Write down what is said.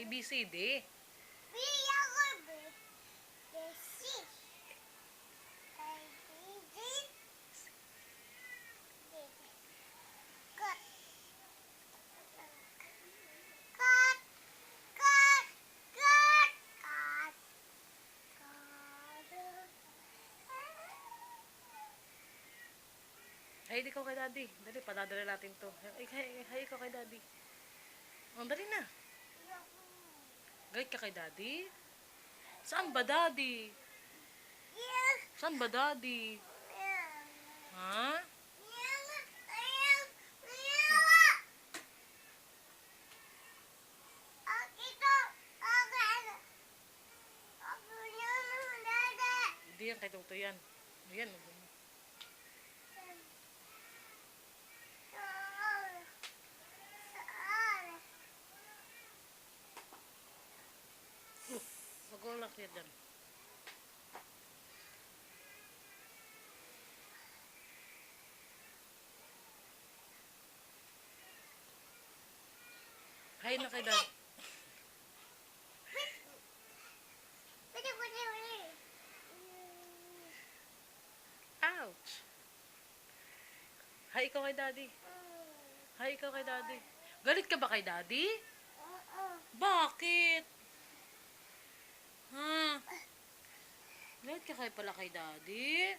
ABCD. Hay, ikaw kay daddy. Dali, padadala natin to. Hay, ikaw kay daddy. Oh, dali na. Galit ka kay daddy? Saan ba daddy? Saan ba daddy? Ha? Hindi yan, kay Toto yan. Yan. Magulak yan dyan. Hay na kay daddy. Ouch! Hay, ikaw kay daddy. Hay, ikaw kay daddy. Galit ka ba kay daddy? Bakit? Ha? Galit ka kay pala kay daddy?